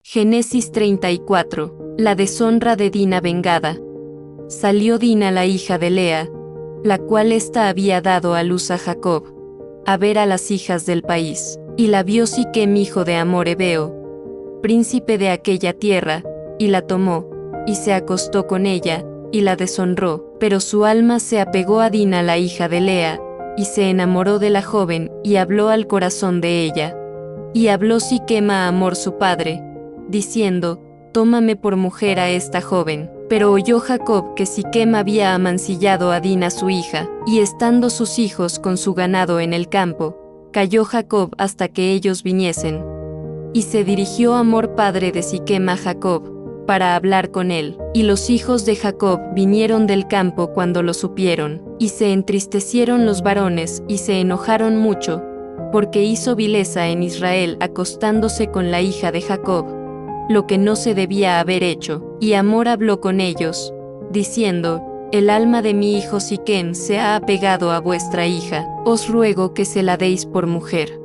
Génesis 34. La deshonra de Dina vengada. Salió Dina la hija de Lea, la cual ésta había dado a luz a Jacob, a ver a las hijas del país, y la vio Siquem hijo de Hamor Hebeo, príncipe de aquella tierra, y la tomó, y se acostó con ella, y la deshonró, pero su alma se apegó a Dina la hija de Lea, y se enamoró de la joven, y habló al corazón de ella. Y habló Siquem a Hamor su padre, diciendo, tómame por mujer a esta joven. Pero oyó Jacob que Siquem había amancillado a Dina su hija, y estando sus hijos con su ganado en el campo, calló Jacob hasta que ellos viniesen. Y se dirigió Hamor padre de Siquem a Jacob, para hablar con él, y los hijos de Jacob vinieron del campo cuando lo supieron, y se entristecieron los varones y se enojaron mucho, porque hizo vileza en Israel acostándose con la hija de Jacob, lo que no se debía haber hecho. Y Hamor habló con ellos, diciendo, el alma de mi hijo Siquem se ha apegado a vuestra hija, os ruego que se la deis por mujer.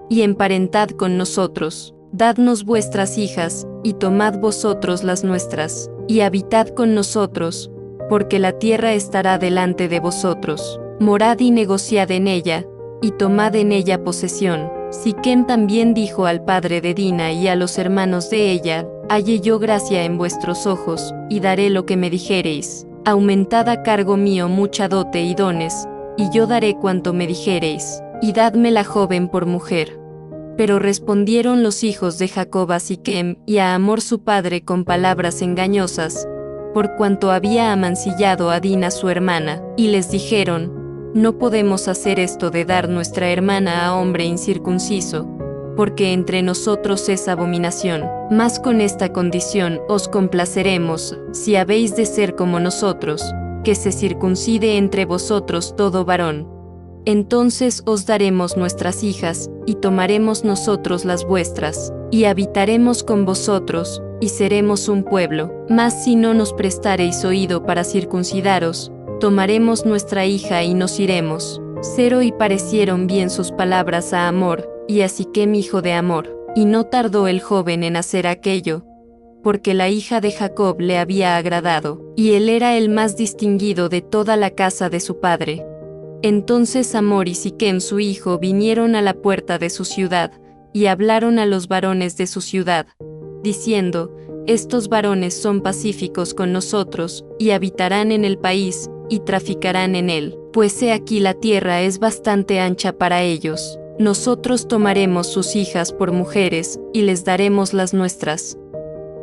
Y emparentad con nosotros, dadnos vuestras hijas, y tomad vosotros las nuestras, y habitad con nosotros, porque la tierra estará delante de vosotros. Morad y negociad en ella, y tomad en ella posesión. Siquem también dijo al padre de Dina y a los hermanos de ella, halle yo gracia en vuestros ojos, y daré lo que me dijereis. Aumentad a cargo mío mucha dote y dones, y yo daré cuanto me dijereis, y dadme la joven por mujer. Pero respondieron los hijos de Jacob a Siquem y a Hamor su padre con palabras engañosas, por cuanto había amancillado a Dina su hermana, y les dijeron, no podemos hacer esto de dar nuestra hermana a hombre incircunciso, porque entre nosotros es abominación. Mas con esta condición os complaceremos, si habéis de ser como nosotros, que se circuncide entre vosotros todo varón. Entonces os daremos nuestras hijas, y tomaremos nosotros las vuestras, y habitaremos con vosotros, y seremos un pueblo. Mas si no nos prestareis oído para circuncidaros, tomaremos nuestra hija y nos iremos. Cero y parecieron bien sus palabras a Hamor, y a Siquem hijo de Hamor, y no tardó el joven en hacer aquello, porque la hija de Jacob le había agradado, y él era el más distinguido de toda la casa de su padre. Entonces Hamor y Siquem su hijo vinieron a la puerta de su ciudad, y hablaron a los varones de su ciudad, diciendo, estos varones son pacíficos con nosotros, y habitarán en el país, y traficarán en él, pues he aquí la tierra es bastante ancha para ellos. Nosotros tomaremos sus hijas por mujeres, y les daremos las nuestras.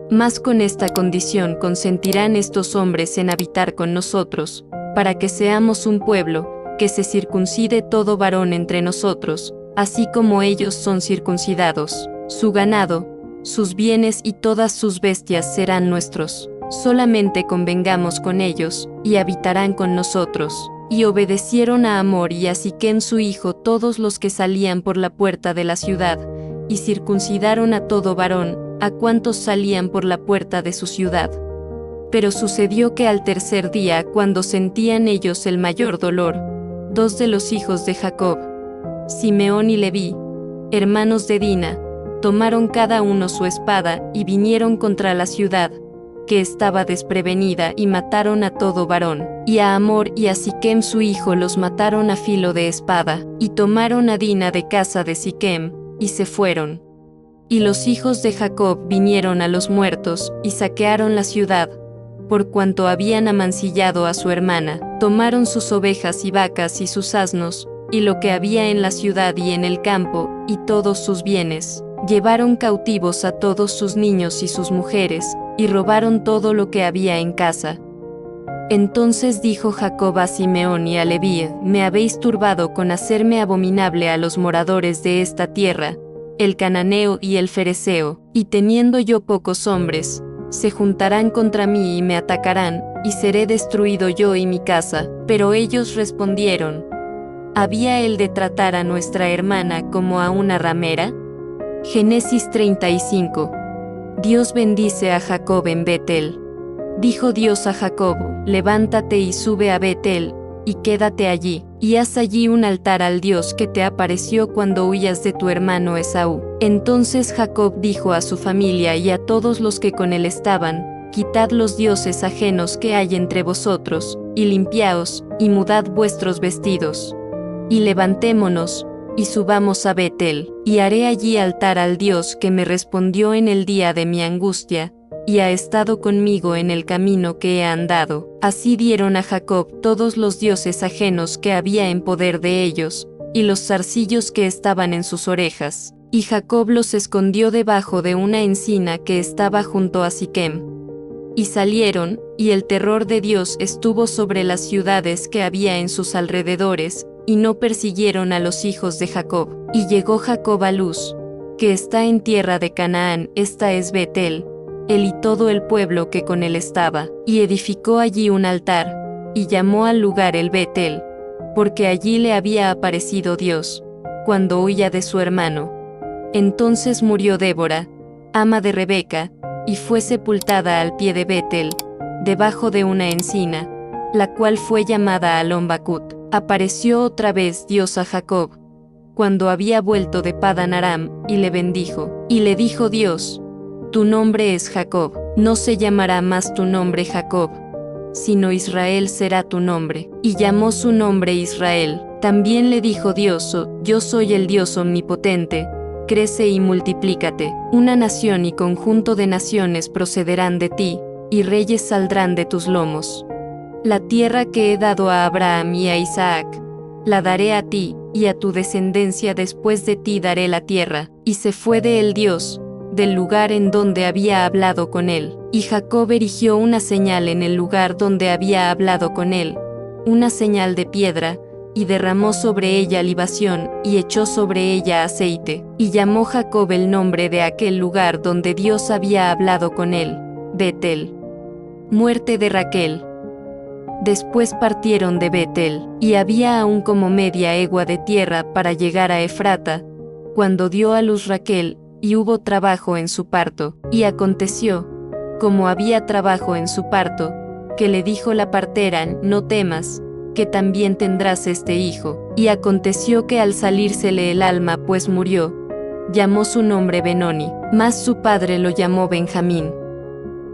Mas con esta condición consentirán estos hombres en habitar con nosotros, para que seamos un pueblo, que se circuncide todo varón entre nosotros, así como ellos son circuncidados. Su ganado, sus bienes y todas sus bestias serán nuestros. Solamente convengamos con ellos, y habitarán con nosotros. Y obedecieron a Hamor y a Siquem su hijo todos los que salían por la puerta de la ciudad, y circuncidaron a todo varón, a cuantos salían por la puerta de su ciudad. Pero sucedió que al tercer día, cuando sentían ellos el mayor dolor, dos de los hijos de Jacob, Simeón y Leví, hermanos de Dina, tomaron cada uno su espada y vinieron contra la ciudad, que estaba desprevenida, y mataron a todo varón. Y a Hamor y a Siquem su hijo los mataron a filo de espada, y tomaron a Dina de casa de Siquem, y se fueron. Y los hijos de Jacob vinieron a los muertos, y saquearon la ciudad, por cuanto habían amancillado a su hermana. Tomaron sus ovejas y vacas y sus asnos, y lo que había en la ciudad y en el campo, y todos sus bienes. Llevaron cautivos a todos sus niños y sus mujeres, y robaron todo lo que había en casa. Entonces dijo Jacob a Simeón y a Leví, me habéis turbado con hacerme abominable a los moradores de esta tierra, el cananeo y el fereceo, y teniendo yo pocos hombres, se juntarán contra mí y me atacarán, y seré destruido yo y mi casa. Pero ellos respondieron, ¿había él de tratar a nuestra hermana como a una ramera? Génesis 35. Dios bendice a Jacob en Betel. Dijo Dios a Jacob, levántate y sube a Betel, y quédate allí, y haz allí un altar al Dios que te apareció cuando huías de tu hermano Esaú. Entonces Jacob dijo a su familia y a todos los que con él estaban: quitad los dioses ajenos que hay entre vosotros, y limpiaos, y mudad vuestros vestidos. Y levantémonos, y subamos a Betel, y haré allí altar al Dios que me respondió en el día de mi angustia, y ha estado conmigo en el camino que he andado. Así dieron a Jacob todos los dioses ajenos que había en poder de ellos, y los zarcillos que estaban en sus orejas. Y Jacob los escondió debajo de una encina que estaba junto a Siquem. Y salieron, y el terror de Dios estuvo sobre las ciudades que había en sus alrededores, y no persiguieron a los hijos de Jacob. Y llegó Jacob a Luz, que está en tierra de Canaán, esta es Betel, él y todo el pueblo que con él estaba, y edificó allí un altar, y llamó al lugar el Betel, porque allí le había aparecido Dios, cuando huía de su hermano. Entonces murió Débora, ama de Rebeca, y fue sepultada al pie de Betel, debajo de una encina, la cual fue llamada Alon-Bakut. Apareció otra vez Dios a Jacob, cuando había vuelto de Padan Aram, y le bendijo. Y le dijo Dios: tu nombre es Jacob, no se llamará más tu nombre Jacob, sino Israel será tu nombre. Y llamó su nombre Israel. También le dijo Dios: yo soy el Dios omnipotente, crece y multiplícate. Una nación y conjunto de naciones procederán de ti, y reyes saldrán de tus lomos. La tierra que he dado a Abraham y a Isaac, la daré a ti, y a tu descendencia después de ti daré la tierra. Y se fue de él Dios, del lugar en donde había hablado con él. Y Jacob erigió una señal en el lugar donde había hablado con él, una señal de piedra, y derramó sobre ella libación, y echó sobre ella aceite. Y llamó Jacob el nombre de aquel lugar donde Dios había hablado con él, Betel. Muerte de Raquel. Después partieron de Betel, y había aún como media egua de tierra para llegar a Efrata, cuando dio a luz Raquel, y hubo trabajo en su parto. Y aconteció, como había trabajo en su parto, que le dijo la partera: no temas, que también tendrás este hijo. Y aconteció que al salírsele el alma, pues murió, llamó su nombre Benoni, mas su padre lo llamó Benjamín.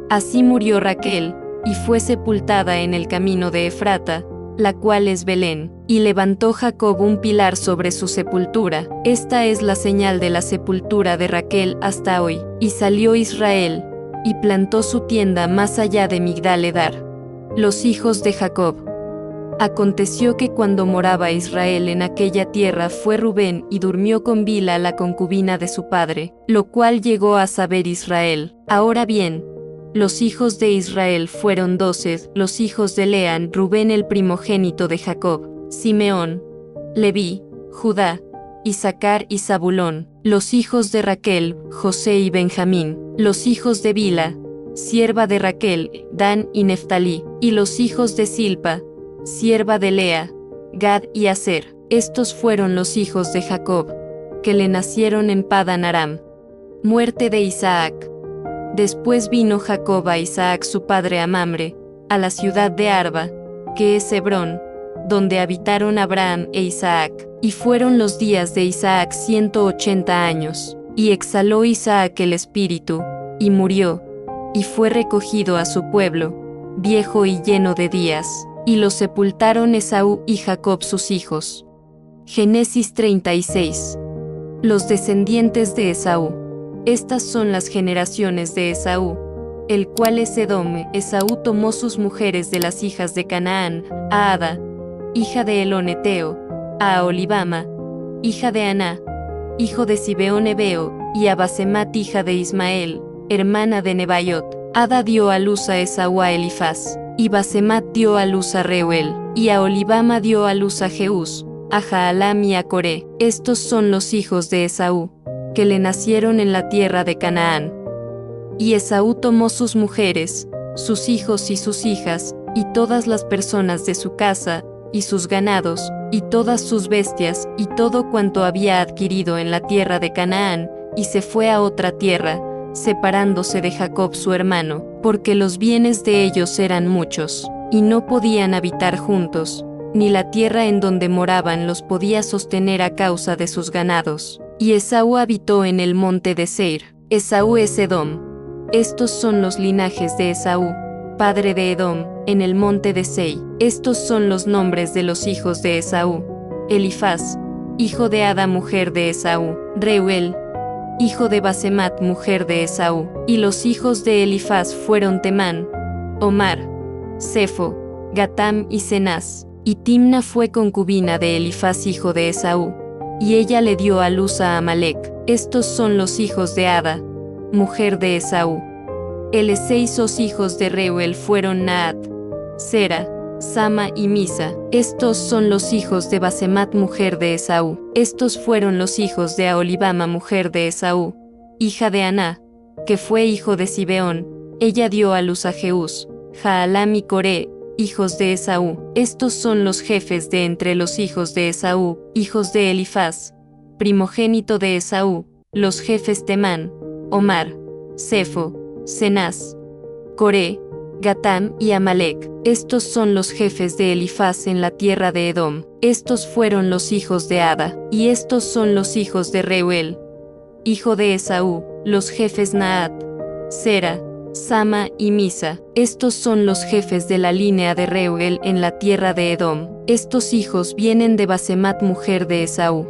Así murió Raquel, y fue sepultada en el camino de Efrata, la cual es Belén. Y levantó Jacob un pilar sobre su sepultura. Esta es la señal de la sepultura de Raquel hasta hoy. Y salió Israel, y plantó su tienda más allá de Migdal-edar. Los hijos de Jacob. Aconteció que cuando moraba Israel en aquella tierra fue Rubén y durmió con Bila la concubina de su padre, lo cual llegó a saber Israel. Ahora bien, los hijos de Israel fueron 12, los hijos de Lea: Rubén el primogénito de Jacob, Simeón, Leví, Judá, Isacar y Zabulón. Los hijos de Raquel, José y Benjamín. Los hijos de Bila, sierva de Raquel, Dan y Neftalí. Y los hijos de Silpa, sierva de Lea, Gad y Aser. Estos fueron los hijos de Jacob, que le nacieron en Padan Aram. Muerte de Isaac. Después vino Jacob a Isaac su padre a Mamre, a la ciudad de Arba, que es Hebrón, donde habitaron Abraham e Isaac. Y fueron los días de Isaac 180 años. Y exhaló Isaac el espíritu, y murió, y fue recogido a su pueblo, viejo y lleno de días. Y lo sepultaron Esaú y Jacob sus hijos. Génesis 36. Los descendientes de Esaú. Estas son las generaciones de Esaú, el cual es Edom. Esaú tomó sus mujeres de las hijas de Canaán, a Ada, hija de Elón Eteo, a Aholibama, hija de Aná, hijo de Zibeón Heveo, y a Basemat, hija de Ismael, hermana de Nebaiot. Ada dio a luz a Esaú a Elifaz, y Basemat dio a luz a Reuel, y a Aholibama dio a luz a Jeús, a Jaalam y a Coré. Estos son los hijos de Esaú, que le nacieron en la tierra de Canaán. Y Esaú tomó sus mujeres, sus hijos y sus hijas, y todas las personas de su casa, y sus ganados, y todas sus bestias, y todo cuanto había adquirido en la tierra de Canaán, y se fue a otra tierra, separándose de Jacob su hermano, porque los bienes de ellos eran muchos, y no podían habitar juntos, ni la tierra en donde moraban los podía sostener a causa de sus ganados. Y Esaú habitó en el monte de Seir. Esaú es Edom. Estos son los linajes de Esaú, padre de Edom, en el monte de Seir. Estos son los nombres de los hijos de Esaú: Elifaz, hijo de Ada, mujer de Esaú; Reuel, hijo de Basemat, mujer de Esaú. Y los hijos de Elifaz fueron Temán, Omar, Sefo, Gatam y Cenaz. Y Timna fue concubina de Elifaz, hijo de Esaú, y ella le dio a luz a Amalec. Estos son los hijos de Ada, mujer de Esaú. Los hijos de Reuel fueron Naat, Sera, Sama y Misa. Estos son los hijos de Basemat, mujer de Esaú. Estos fueron los hijos de Aholibama, mujer de Esaú, hija de Aná, que fue hijo de Zibeón. Ella dio a luz a Jeús, Jaalam y Coré, hijos de Esaú. Estos son los jefes de entre los hijos de Esaú, hijos de Elifaz, primogénito de Esaú, los jefes Temán, Omar, Sefo, Cenaz, Coré, Gatam y Amalec. Estos son los jefes de Elifaz en la tierra de Edom. Estos fueron los hijos de Ada. Y estos son los hijos de Reuel, hijo de Esaú, los jefes Naat, Sera, Sama y Misa. Estos son los jefes de la línea de Reuel en la tierra de Edom. Estos hijos vienen de Basemat, mujer de Esaú.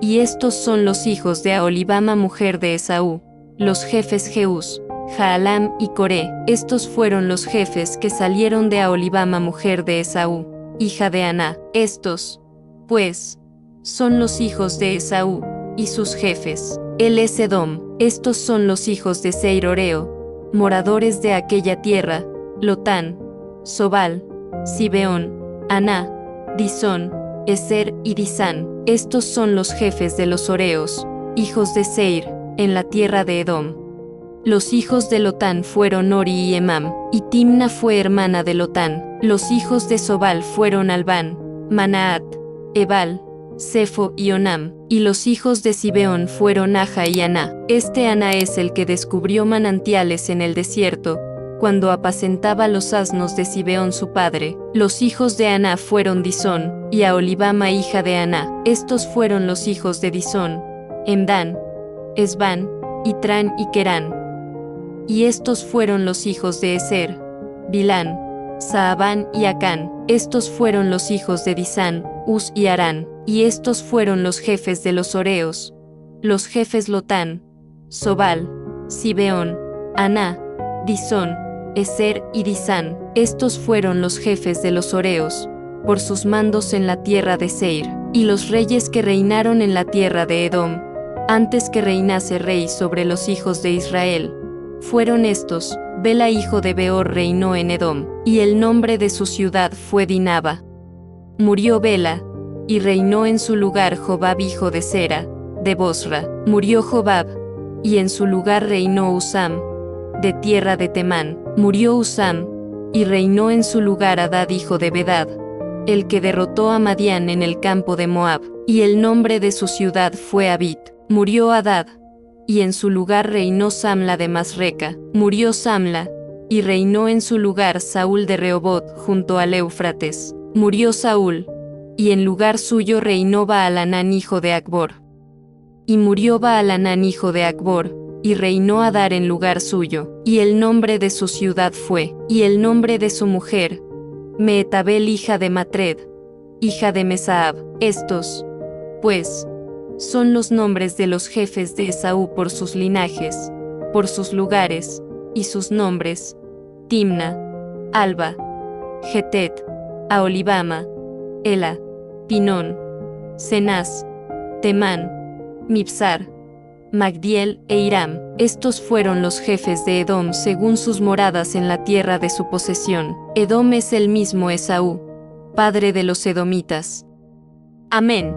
Y estos son los hijos de Aholibama, mujer de Esaú, los jefes Jeús, Jaalam y Coré. Estos fueron los jefes que salieron de Aholibama, mujer de Esaú, hija de Aná. Estos, pues, son los hijos de Esaú, y sus jefes. Él es Edom. Estos son los hijos de Seir Oreo, moradores de aquella tierra: Lotán, Sobal, Zibeón, Aná, Disón, Eser y Disán. Estos son los jefes de los Oreos, hijos de Seir, en la tierra de Edom. Los hijos de Lotán fueron Ori y Emam, y Timna fue hermana de Lotán. Los hijos de Sobal fueron Albán, Manaat, Ebal, Sefo y Onam. Y los hijos de Zibeón fueron Aja y Aná. Este Aná es el que descubrió manantiales en el desierto, cuando apacentaba los asnos de Zibeón su padre. Los hijos de Aná fueron Disón, y Aholibama, hija de Aná. Estos fueron los hijos de Disón: Emdán, Esbán, Itrán y Querán. Y estos fueron los hijos de Eser: Bilán, Saabán y Acán. Estos fueron los hijos de Disán: Uz y Arán. Y estos fueron los jefes de los Oreos, los jefes Lotán, Sobal, Zibeón, Aná, Disón, Eser y Disán. Estos fueron los jefes de los Oreos, por sus mandos en la tierra de Seir. Y los reyes que reinaron en la tierra de Edom, antes que reinase rey sobre los hijos de Israel, fueron estos: Bela, hijo de Beor, reinó en Edom, y el nombre de su ciudad fue Dinaba. Murió Bela, y reinó en su lugar Jobab, hijo de Sera, de Bosra. Murió Jobab, y en su lugar reinó Usam, de tierra de Temán. Murió Usam, y reinó en su lugar Hadad, hijo de Bedad, el que derrotó a Madián en el campo de Moab, y el nombre de su ciudad fue Abit. Murió Hadad, y en su lugar reinó Samla de Masreca. Murió Samla, y reinó en su lugar Saúl de Rehobot, junto al Éufrates. Murió Saúl, y en lugar suyo reinó Baalanán, hijo de Acbor. Y murió Baalanán, hijo de Acbor, y reinó Adar en lugar suyo. Y el nombre de su ciudad fue, y el nombre de su mujer, Meetabel, hija de Matred, hija de Mesaab. Estos, pues, son los nombres de los jefes de Esaú por sus linajes, por sus lugares, y sus nombres: Timna, Alba, Jetet, Aholibama, Ela, Pinón, Cenaz, Temán, Mibsar, Magdiel e Iram. Estos fueron los jefes de Edom según sus moradas en la tierra de su posesión. Edom es el mismo Esaú, padre de los edomitas. Amén.